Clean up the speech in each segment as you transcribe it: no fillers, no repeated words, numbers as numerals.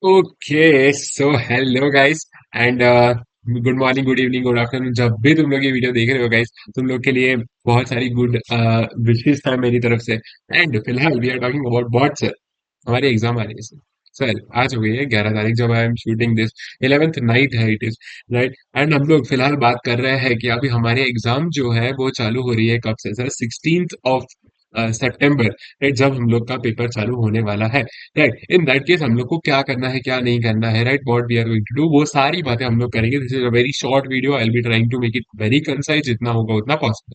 Okay so hello guys and good morning good evening good afternoon जब भी तुम लोग ये वीडियो देख रहे हो गाइस तुम लोग के लिए बहुत सारी गुड विशेष था मेरी तरफ से। एंड फिलहाल we are talking about what sir. हमारे एग्जाम आ रहे हैं सर। आज हो गई है 11 तारीख जब I am shooting this 11th night है इट इज राइट। एंड हम लोग फिलहाल बात कर रहे हैं कि अभी हमारे एग्जाम जो है वो चालू हो रही है कब से sir 16th of September right जब हम लोग का पेपर चालू होने वाला है। राइट इन दैट केस हम लोग को क्या करना है क्या नहीं करना है right what we are going to do वो सारी बातें हम लोग करेंगे। This is a very short video I will be trying to make it very concise जितना होगा उतना पॉसिबल।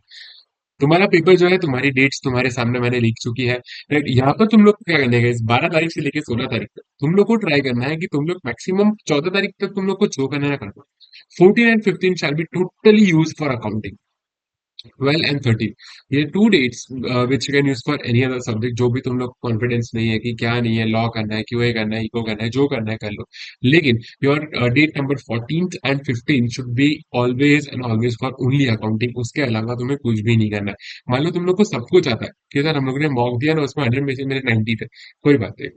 तुम्हारा पेपर जो है तुम्हारी डेट्स तुम्हारे सामने मैंने लिख चुकी है। राइट यहाँ पर तुम लोग को क्या करने का इस 12 तारीख से लेके 16 तारीख तक तुम लोग को ट्राई करना है कि तुम लोग मैक्सिमम 14 तारीख तक तुम लोग को जो करना है कर दो। 14 and 15 shall be totally use for accounting. 12 and 13 ये two dates which you can use for any other subject जो भी तुम लोग कॉन्फिडेंस नहीं है कि क्या नहीं है लॉ करना है क्यूए करना है इको करना है जो करना है कर लो। लेकिन your date number 14th and 15 should be always and always for only accounting. उसके अलावा तुम्हें कुछ भी नहीं करना है। मान लो तुम लोग को सब कुछ आता है कि सर हम लोगों ने मॉक दिया ना उसमें 100 में से मेरे 90 थे, कोई बात नहीं।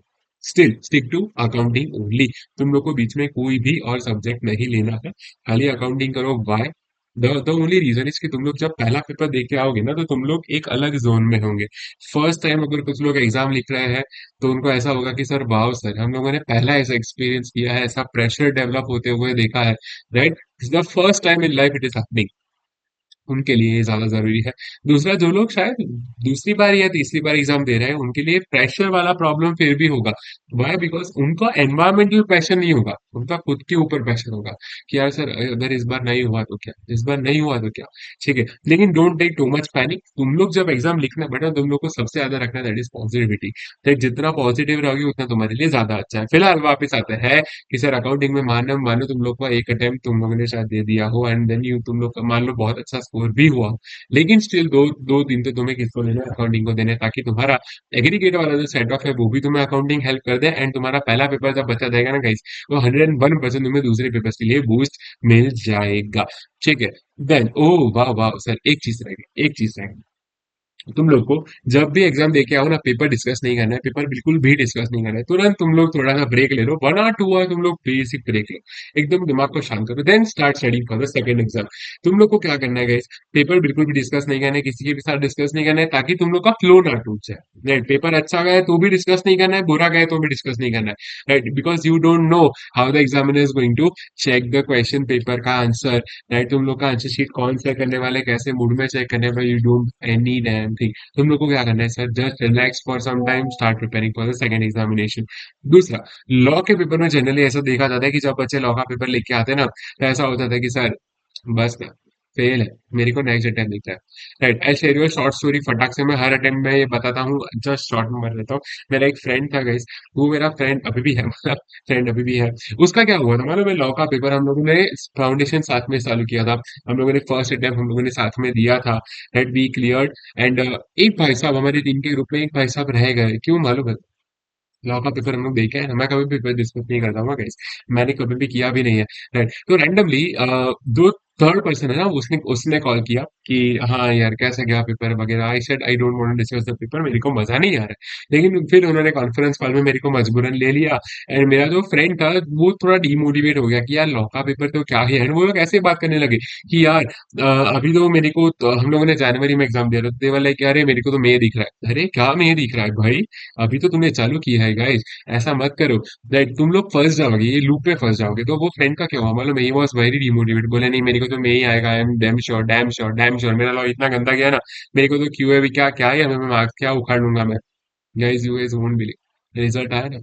Still stick to accounting only. तुम लोग को बीच में कोई भी और सब्जेक्ट नहीं लेना है, खाली अकाउंटिंग करो। Why? The only reason is कि तुम लोग जब पहला पेपर दे के आओगे ना तो तुम लोग एक अलग जोन में होंगे। फर्स्ट टाइम अगर कुछ लोग एग्जाम लिख रहे हैं तो उनको ऐसा होगा कि सर वाह सर हम लोगों ने पहला ऐसा एक्सपीरियंस किया है, ऐसा प्रेशर डेवलप होते हुए देखा है। Right, the first time in life it is happening. उनके लिए ये ज्यादा जरूरी है। दूसरा, जो लोग शायद दूसरी बार या तीसरी बार एग्जाम दे रहे हैं उनके लिए प्रेशर वाला प्रॉब्लम फिर भी होगा। वाई? बिकॉज उनका एनवायरमेंटल प्रेशर नहीं होगा, उनका खुद के ऊपर प्रेशर होगा कि यार सर अगर इस बार नहीं हुआ तो क्या, इस बार नहीं हुआ तो क्या। ठीक है, लेकिन don't take too much panic. तुम लोग जब एग्जाम लिखना बेटा तुम लोग को सबसे ज्यादा रखना दैट इज पॉजिटिविटी। तो जितना पॉजिटिव रहोगे उतना तुम्हारे लिए ज्यादा अच्छा है। फिलहाल वापस आते हैं कि सर अकाउंटिंग में मानो मानो तुम लोग का एक अटेम्प्ट तुम लोगों ने शायद दे दिया हो एंड देन यू तुम लोग का मान लो बहुत अच्छा स्कोर भी हुआ हो, लेकिन स्टिल दो दो दिन तो तुम्हें किसको देना है, अकाउंटिंग को देने, ताकि तुम्हारा एग्रीगेट वाला जो सेट ऑफ है वो भी तुम्हें अकाउंटिंग हेल्प कर दे एंड तुम्हारा पहला पेपर जब बचा जाएगा ना गाइस वो 101% तुम्हें दूसरे पेपर के लिए बूस्ट मिल जाएगा। ठीक है। देन ओ वाह वाह सर एक चीज रह गई, एक चीज रह गई। तुम लोग को जब भी एग्जाम देके आओ ना पेपर डिस्कस नहीं करना है, पेपर बिल्कुल भी डिस्कस नहीं करना है। तुरंत तुम लोग थोड़ा सा ब्रेक ले लो, 1 or 2 आवर तुम लोग बेसिक ब्रेक लो, एकदम दिमाग को शांत करो, then start studying for the second exam. तुम लोग को क्या करना है गाइस, पेपर बिल्कुल भी डिस्कस नहीं करना है, किसी के भी साथ डिस्कस नहीं करना है, ताकि तुम लोग का फ्लो ना टूट जाए। राइट, पेपर अच्छा गया तो भी डिस्कस नहीं करना है, बुरा गया तो भी डिस्कस नहीं करना है। Right, because you don't know how the examiner is going to check the question paper का आंसर। राइट, तुम लोग का आंसर शीट कौन चेक करने वाले, कैसे मूड में चेक करने वाले, you don't any damn thing. तुम लोग को क्या करना है sir, just relax for some time, start preparing for the second examination. दूसरा, लॉ के पेपर में जनरली ऐसा देखा जाता है कि जब बच्चे लॉ का पेपर लिख के आते हैं ना तो ऐसा होता था कि सर बस ना, फेल है, मेरे को नेक्स्ट अटेम्प्ट लिखना है। Right, I share your short story. फटाक से मैं हर अटेम्प्ट में ये बताता हूँ, जस्ट शॉर्ट में बता देता हूँ। मेरा एक फ्रेंड था गाइस, वो मेरा फ्रेंड अभी भी है, मतलब फ्रेंड अभी भी है। उसका क्या हुआ था मालूम है, लॉ का पेपर हम लोगों ने फाउंडेशन साथ में चालू किया था। हम लोगों ने फर्स्ट अटेम्प्ट हम लोगों ने साथ में दिया था। राइट, वी क्लियर्ड एंड एक भाई साहब हमारे टीम के ग्रुप में एक भाई साहब रह गए, क्यों मालूम है? लॉ का पेपर हम लोग देखे हैं, मैं कभी भी पेपर डिस्कस नहीं करता हूँ गाइस, मैंने कभी भी किया भी नहीं है। राइट, तो रैंडमली जो थर्ड पर्सन है ना उसने उसने कॉल किया कि हाँ यार कैसा गया पेपर वगैरह। I said I don't want to discuss the paper, मेरे को मजा नहीं आ रहा है। लेकिन फिर उन्होंने कॉन्फ्रेंस कॉल में मेरे को मजबूरन ले लिया। एंड मेरा जो फ्रेंड था वो थोड़ा डिमोटिवेट हो गया कि यार लॉ का पेपर तो क्या ही है। And वो लोग ऐसे बात करने लगे कि यार अभी तो मेरे को तो हम लोगों ने जनवरी में एग्जाम दिया था, तो वाला कि अरे मेरे को तो मई दिख रहा है। अरे क्या मई दिख रहा है भाई, अभी तो तुमने चालू किया है गाइस, ऐसा मत करो। दैट तुम लोग फंस जाओगे, ये लूप में फंस जाओगे। तो वो फ्रेंड का क्या हुआ मालूम है, ही वॉज वेरी डिमोटिवेट, बोले नहीं मेरे को तो मैं ही आएगा, I am damn sure damn sure damn sure. मेरा लॉ इतना गंदा गया ना, मेरे को तो क्यूए भी क्या क्या है, मैं मार्क्स क्या उखाड़ लूंगा मैं। Guys you guys won't believe, result आया ना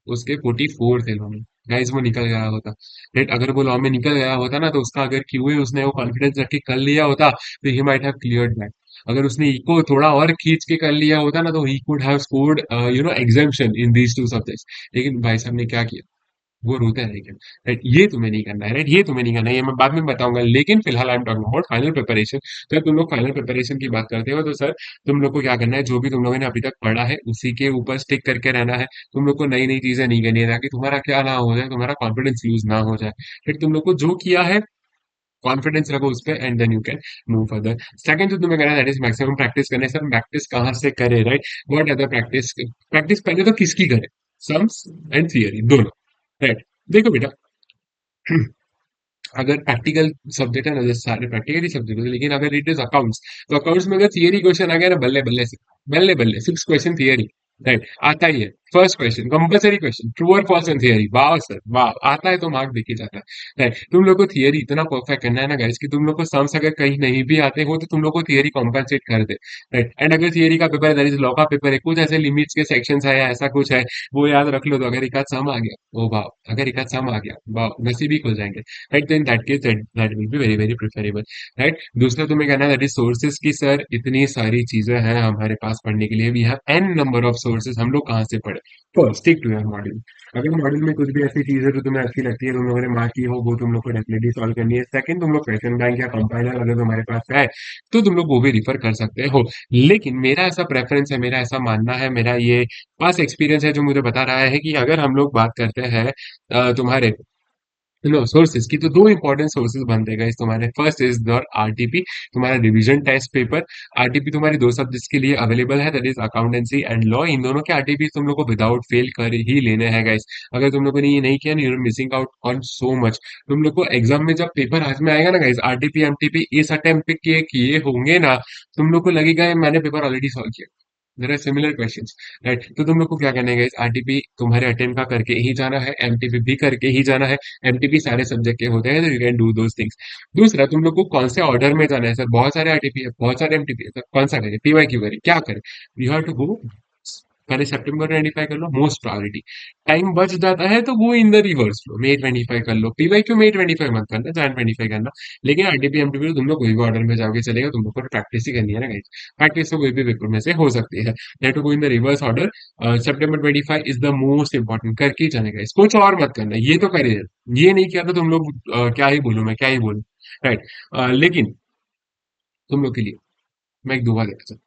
उसके 44 थे लॉ में। गाइस वो निकल गया होता। राइट, अगर वो लॉ में निकल गया होता ना तो उसका अगर क्यूए उसने वो कॉन्फिडेंस रख के कर लिया होता तो he might have cleared that. अगर उसने इको थोड़ा और खींच के कर लिया होता ना तो he could have scored exemption in these two subjects. लेकिन भाई साहब ने क्या किया, वो रोता है लेकिन। राइट, ये तुम्हें नहीं करना है, राइट ये तुम्हें नहीं करना है, ये मैं बाद में बताऊंगा। लेकिन फिलहाल I am talking about final preparation. तो तुम लोग फाइनल प्रिपरेशन की बात करते हो तो सर तुम लोग को क्या करना है, जो भी तुम लोगों ने अभी तक पढ़ा है उसी के ऊपर स्टिक करके रहना है। तुम लोग को नई नई चीजें नहीं करनी है, ताकि तुम्हारा क्या ना हो जाए, तुम्हारा कॉन्फिडेंस लूज ना हो जाए। फिर तुम लोग को जो किया है कॉन्फिडेंस रखो उस पर and then you can move further. Second जो तुम्हें करना है दैट इज मैक्सिमम प्रैक्टिस करना है। सर प्रैक्टिस कहाँ से करे, right what other practice? Practice पहले तो किसकी करे, सम्स एंड थियरी दोनों। राइट। देखो बेटा, अगर प्रैक्टिकल सब्जेक्ट है ना, जैसे सारे प्रैक्टिकल ही सब्जेक्ट है, लेकिन अगर इट इज अकाउंट्स, तो अकाउंट्स में अगर थियरी क्वेश्चन आ गया ना, बल्ले बल्ले से, बल्ले बल्ले, 6 क्वेश्चन थियरी, राइट, आता ही है। First question compulsory question, true और फॉल्स इन थियरी, वाह सर वाह, आता है तो मार्क देके जाता है। राइट, तुम लोग को थियरी इतना परफेक्ट करना है ना गाइस, कि तुम लोग को सम्स अगर कहीं नहीं भी आते हो तो तुम लोग को थियरी कॉम्पनसेट कर दे। राइट, एंड अगर थियरी का पेपर है, लॉ का पेपर है, कुछ ऐसे लिमिट्स के सेक्शंस है या ऐसा कुछ है, वो याद रख लो, तो अगर एक आध सम आ गया, ओ वाह, अगर एक आध सम आ गया, वाह, नसीब ही खुल जाएंगे। राइट, तो in that case that will be very very preferable. Right, दूसरा तुम्हें कहना है दैट इज सोर्सेज की, सर इतनी सारी चीजें हैं हमारे पास पढ़ने के लिए, we have an number of sources, हम लोग कहाँ से पढ़े। First, stick to your module. अगर मॉड्यूल में कुछ भी ऐसी चीज है जो तुम्हें अच्छी लगती है, तुम लोगों ने मार्क की हो, वो तुम लोग को डेफिनेटली सॉल्व करनी है। सेकंड, तुम लोग क्वेश्चन बैंक या कंपाइलर अगर तुम्हारे पास है, तो तुम लोग वो भी रिफर कर सकते हो। लेकिन मेरा ऐसा प्रेफरेंस है, मेरा ऐसा मानना है, मेरा ये पास एक्सपीरियंस है जो मुझे बता रहा है कि अगर हम लोग बात करते हैं तुम्हारे नो सोर्सेज की, तो दो इंपॉर्टेंट सोर्सेज बनते गए तुम्हारे। फर्स्ट इज योर आरटीपी, तुम्हारा रिवीजन टेस्ट पेपर। आरटीपी तुम्हारी दो सब्जेक्ट्स के लिए अवेलेबल है, that is accountancy and law. इन दोनों के आरटीपी तुम लोग को विदाउट फेल कर ही लेने हैं गाइस। अगर तुम लोगों ने ये नहीं किया, you are missing out on so much. तुम लोग को एग्जाम में जब पेपर हाथ में आएगा ना गाइस, आरटीपी एमटीपी इस अटेम्प्ट पे किए किए होंगे ना, तुम लोग को लगेगा मैंने पेपर ऑलरेडी सॉल्व किया। There are similar questions. Right, तो तुम लोग को क्या करना है गाइस, आरटीपी तुम्हारे अटेम्प्ट का करके ही जाना है, एमटीपी भी करके ही जाना है। एमटीपी सारे सब्जेक्ट के होते हैं, तो you can do those things. दूसरा, तुम लोग को कौन से ऑर्डर में जाना है, सर बहुत सारे आरटीपी है, बहुत सारे एमटीपी है, सर कौन सा करें, पीवाई क्यू करें, क्या करें। यू हैव टू गो, पहले सितंबर 25 कर लो, मोस्ट प्रायोरिटी। टाइम बच जाता है तो वो इन द रिवर्स लो, मई 25 कर लो, पीवाई क्यू मई 25 मत करना, जैन 25 करना। लेकिन आरटीपी एमटीपी तुम लोग कोई भी ऑर्डर में जाओगे चलेगा, तुम लोग को प्रैक्टिस ही करनी है ना गाइस। प्रैक्टिस तो कोई भी पेपर में से हो सकती है। That to go in the reverse order. September 25 is the most important, करके ही जाने गाइस, कुछ और मत करना, ये तो करिए। ये नहीं किया तो तुम लोग क्या ही बोलूं, मैं क्या ही बोलूं। राइट, लेकिन तुम लोग के लिए मैं एक दुआ देना चाहता हूँ,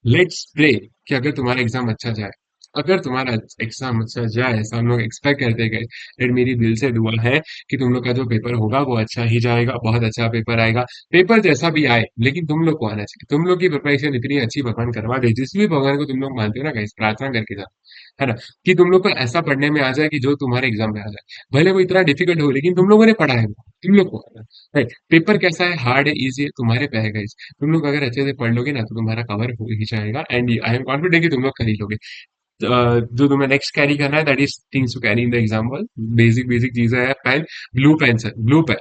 लेट्स प्रे कि अगर तुम्हारा एग्जाम अच्छा जाए, अगर तुम्हारा एग्जाम अच्छा जाए, ऐसा हम लोग एक्सपेक्ट करते गए, फिर मेरी दिल से दुआ है कि तुम लोग का जो पेपर होगा वो अच्छा ही जाएगा, बहुत अच्छा पेपर आएगा। पेपर जैसा भी आए, लेकिन तुम लोग को आना चाहिए। तुम लोग की प्रिपरेशन इतनी अच्छी भगवान करवा दे, जिस भी भगवान को तुम लोग मानते हो ना गाइस, प्रार्थना करके जाओ, है ना, कि तुम लोग को ऐसा पढ़ने में आ जाए कि जो तुम्हारे एग्जाम में आ जाए। भले वो इतना डिफिकल्ट हो, लेकिन तुम लोगों ने पढ़ा है वो, तुम लोग को आना है। राइट, पेपर कैसा है, हार्ड है, इजी है, तुम्हारे पे है guys। तुम लोग अगर अच्छे से पढ़ लोगे ना, तो तुम्हारा कवर हो ही जाएगा, एंड आई एम कॉन्फिडेंट कि तुम लोग कर ही लोगे। जो तुम्हें नेक्स्ट कैरी करना है, that is things to carry in the example. Basic basic चीजें है, pen, blue pen sir, blue pen,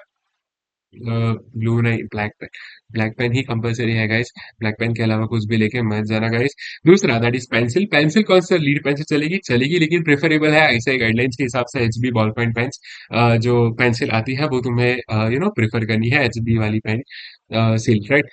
blue नहीं, ब्लैक पेन। ब्लैक पेन ही कंपलसरी है गाइस, ब्लैक पेन के अलावा कुछ भी लेके मत जाना गाइस। दूसरा, दैट इज पेंसिल। पेंसिल कौन सा, लीड पेंसिल चलेगी, चलेगी, लेकिन प्रेफरेबल है ऐसे गाइडलाइंस के हिसाब से एचबी बॉल पॉइंट पेन्स। जो पेंसिल आती है वो तुम्हें प्रेफर करनी है, एचबी वाली पेन सिल। राइट,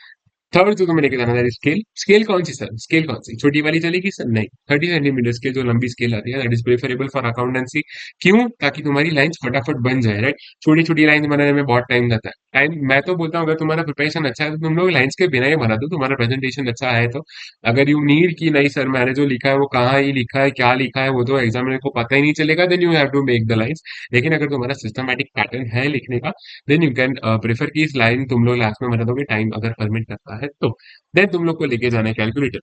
थर्ड जो तुम्हें लेके जाना है स्केल। स्केल कौन सी सर, स्केल कौन सी, छोटी वाली चलेगी सर, नहीं, 30 सेंटीमीटर स्केल, जो लंबी स्केल आती है, that is preferable for accountancy. क्यों, ताकि तुम्हारी लाइंस फटाफट बन जाए। राइट, छोटी छोटी लाइन बनाने में बहुत टाइम जाता है। टाइम, मैं तो बोलता हूँ अगर तुम्हारा प्रिपरेशन अच्छा है तो तुम लोग लाइंस के बिना ही बना दो, तुम्हारा प्रेजेंटेशन अच्छा है तो। अगर यू नीड की नहीं सर मैंने जो लिखा है वो कहाँ ही लिखा है, क्या लिखा है, वो तो एग्जामिनर को पता ही नहीं चलेगा, then you have to make the lines. लेकिन अगर तुम्हारा सिस्टमैटिक पैटर्न है लिखने का, देन यू कैन प्रेफर की इस लाइन तुम लोग लास्ट में बना दोगे, टाइम अगर परमिट करता है तो। देन तुम लोग को लेके जाना है कैलकुलेटर।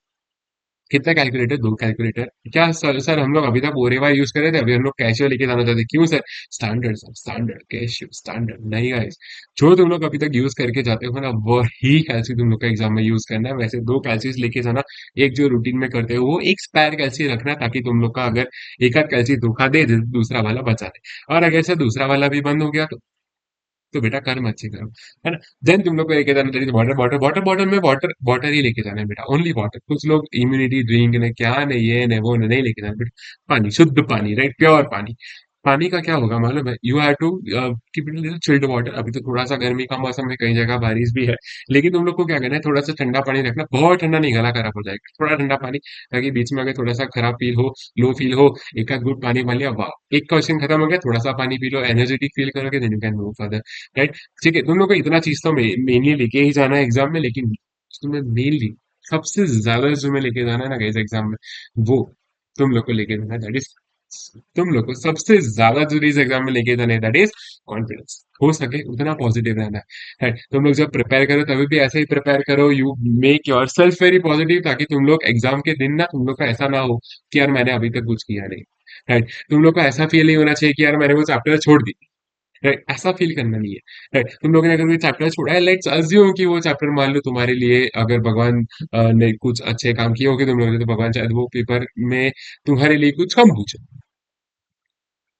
कितना कैलकुलेटर, दो कैलकुलेटर। क्या सर, हम लोग अभी तक ओरेवा यूज कर रहे थे, अभी हम लोग कैशियो लेके जाना चाहते हैं। क्यों sir, standard sir, standard cashew standard नहीं गाइस। जो तुम लोग अभी तक यूज करके जाते हो ना, वही कैल्सी तुम लोग का एग्जाम में यूज करना है। वैसे दो कैल्सीज लेके जाना, एक जो रूटीन में करते हो वो एक स्पेयर कैल्सी रखना, ताकि तुम लोग का अगर एक आध कैल्सी धोखा दे दूसरा वाला बचा ले। और अगर से दूसरा वाला भी बंद हो गया तो बेटा कर्म अच्छे करो, है ना। देन तुम लोग को लेके जाना चाहिए वाटर बॉटल। वाटर बॉटल में वाटर वाटर ही लेके जाना है बेटा, ओनली वाटर। कुछ लोग इम्यूनिटी ड्रिंक ने क्या नहीं, ये ने वो नहीं लेके जाना बेटा। पानी, शुद्ध पानी, राइट, प्योर पानी। पानी का क्या होगा मालूम है, you have to keep it little chilled water. अभी तो थोड़ा सा गर्मी का मौसम है, कई जगह बारिश भी है, लेकिन तुम लोग को क्या करना है, थोड़ा सा ठंडा पानी रखना, बहुत ठंडा नहीं, गला खराब हो जाएगा, थोड़ा ठंडा पानी, ताकि बीच में अगर थोड़ा सा खराब फील हो, लो फील हो, एक आध गुड पानी मान लिया, वाह, एक क्वेश्चन खत्म हो गया, थोड़ा सा पानी पी लो, एनर्जेटिक फील करोगे, then you can move further. Right, ठीक है, तुम लोग को इतना चीज तो मेनली लेके ही जाना है एग्जाम में, लेकिन तुम्हें मेनली सबसे ज्यादा जो मैं लेके जाना है ना गाइस एग्जाम में, वो तुम लोग को लेके जाना है, दैट इज, तुम लोग को सबसे ज्यादा जो इस एग्जाम में लेके जाना है, दैट इज कॉन्फिडेंस हो सके उतना पॉजिटिव रहना है। तुम लोग जब प्रिपेयर करो तभी भी ऐसे ही प्रिपेयर करो, you make your self very positive, ताकि तुम लोग एग्जाम के दिन ना तुम लोग का ऐसा ना हो कि यार मैंने अभी तक कुछ किया नहीं। राइट, तुम लोग को ऐसा फील नहीं होना चाहिए कि यार मैंने वो चैप्टर छोड़ दी। राइट, ऐसा फील करना नहीं है। राइट, तुम लोगों ने अगर कोई चैप्टर छोड़ा है, लेट्स अज्यूम कि वो चैप्टर मान लो तुम्हारे लिए, अगर भगवान ने कुछ अच्छे काम किए होंगे तुम लोगों ने, तो भगवान शायद वो पेपर में तुम्हारे लिए कुछ कम पूछे।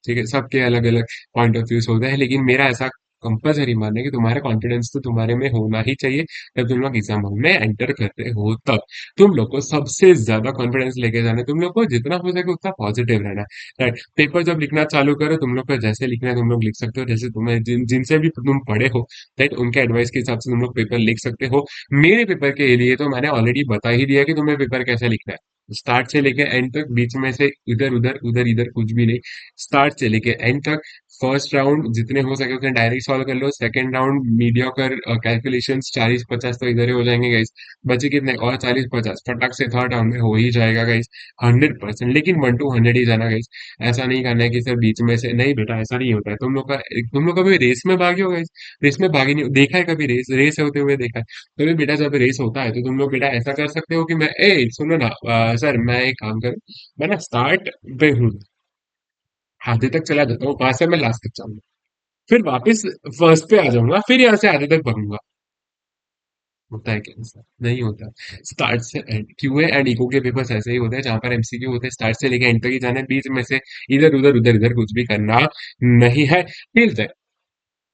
ठीक है, सबके अलग अलग पॉइंट ऑफ व्यूज होते हैं, लेकिन मेरा ऐसा कंपल्सरी मानना है कि तुम्हारा कॉन्फिडेंस तो तुम्हारे में होना ही चाहिए। जब तुम लोग एग्जाम हॉल में एंटर करते हो तब तुम लोग को सबसे ज्यादा कॉन्फिडेंस लेके जाना है, तुम लोग को जितना हो सके उतना पॉजिटिव रहना है। राइट, पेपर जब लिखना चालू करो, तुम लोग को जैसे लिखना है तुम लोग लिख सकते हो, जैसे तुम्हें जिनसे भी तुम पढ़े हो, राइट, उनके एडवाइस के हिसाब से तुम लोग पेपर लिख सकते हो। मेरे पेपर के लिए तो मैंने ऑलरेडी बता ही दिया कि तुम्हें पेपर कैसे लिखना है, स्टार्ट से लेके एंड तक, बीच में से इधर उधर उधर इधर कुछ भी नहीं। स्टार्ट से लेके एंड तक, फर्स्ट राउंड जितने हो सके उतने डायरेक्ट सॉल्व कर लो, सेकंड राउंड मीडियोकर कैलकुलेशंस 40-50 तो इधर ही हो जाएंगे गाइस, बचे कितने और 40-50 फटाक से थर्ड राउंड में हो ही जाएगा गाइस, 100%। लेकिन 1 to 100 ही जाना गाइस, ऐसा नहीं करना है कि सर बीच में से नहीं, बेटा ऐसा नहीं होता है। तुम लोग कभी रेस में भागे हो गाइस? रेस में भागे नहीं देखा है कभी? रेस रेस होते हुए देखा है? तो भी बेटा जब रेस होता है तो तुम लोग बेटा ऐसा कर सकते हो कि मैं ए सुनो ना, सर मैं एक काम करूं, मैं ना स्टार्ट पे हूँ, आधे तक चला जाता हूँ, वहां से मैं लास्ट तक जाऊंगा, फिर वापस फर्स्ट पे आ जाऊंगा, फिर यहाँ से आधे तक भागूंगा। होता है क्या ऐसा? नहीं होता। स्टार्ट से एंड, क्यूए एंड इको के पेपर्स ऐसे ही होते हैं, जहां पर एमसीक्यू होते हैं, स्टार्ट से लेके एंड तक ही जाना है, बीच में से इधर उधर कुछ भी करना नहीं है। ठीक है,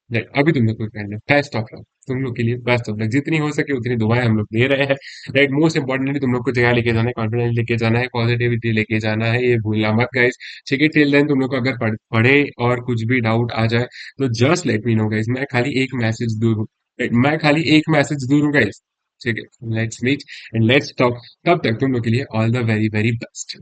राइट, अभी तुम लोग को करना है बेस्ट ऑफ लक, तुम लोग के लिए बेस्ट ऑफ लक, जितनी हो सके उतनी दुआएं हम लोग दे रहे हैं। राइट, मोस्ट इंपॉर्टेंटली तुम लोग को जगह लेके जाना है, कॉन्फिडेंस लेके जाना है, पॉजिटिविटी लेके जाना है, ये भूलना मत गाइस। ठीक है, टिल देन तुम लोग को अगर पढ़े और कुछ भी डाउट आ जाए तो just let me know guys, मैं खाली एक मैसेज दूर हूँ। Right, मैं खाली एक मैसेज दूर हूँ गाइस। ठीक है, let's meet and let's talk. तब तक तुम लोग के लिए all the very very best.